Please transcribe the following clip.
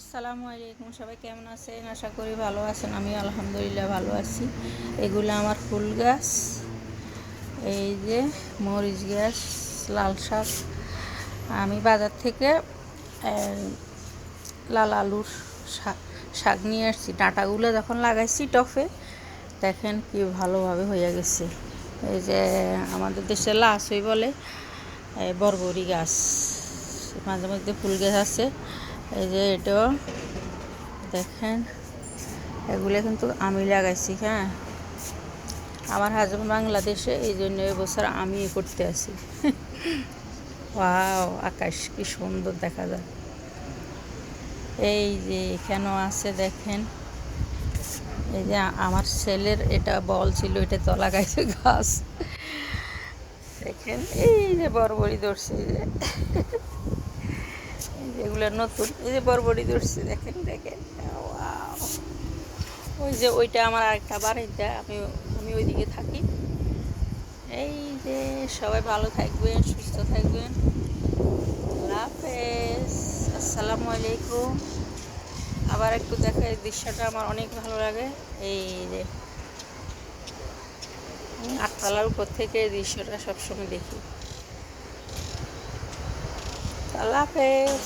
আসসালামু আলাইকুম, সবাই কেমন আছেন? আশা করি ভালো আছেন। আমি আলহামদুলিল্লাহ ভালো আছি। এগুলো আমার ফুল গাছ, এই যে মরিচ গাছ, লাল শাক। আমি বাজার থেকে লাল আলুর শাক নিয়ে আসছি। ডাঁটাগুলো যখন লাগাইছি টফে, দেখেন কি ভালোভাবে হয়ে গেছে। এই যে আমাদের দেশে লাসই বলে, বরবরি গাছ, মাঝে মধ্যে ফুল গাছ আছে। এই যে এটাও দেখেন, এগুলো কিন্তু আমি লাগাইছি। হ্যাঁ, আমার হাজবেন্ড বাংলাদেশে, এই জন্য এবছর আমি করতে আসি। ওয়াও, আকাশ কি সুন্দর দেখা যায়। এই যে এখানেও আছে দেখেন, এই যে আমার ছেলের এটা বল ছিল, এটা তো লাগাইছে গাছ। দেখেন এই যে বরবরি ধরছে, এগুলো নতুন, এই যে বরবরি ধরছে, দেখেন দেখেন। ওয়াও, ওই যে ওইটা আমার আরেকটা বাড়িটা, আমি ওইদিকে থাকি। এই যে সবাই ভালো থাকবেন, সুস্থ থাকবেন। আল্লাহ হাফেজ, আসসালামু আলাইকুম। আবার একটু দেখা, এই দৃশ্যটা আমার অনেক ভালো লাগে। এই যে আটতলার উপর থেকে এই দৃশ্যটা সবসময় দেখি। আল্লাহ হাফেজ।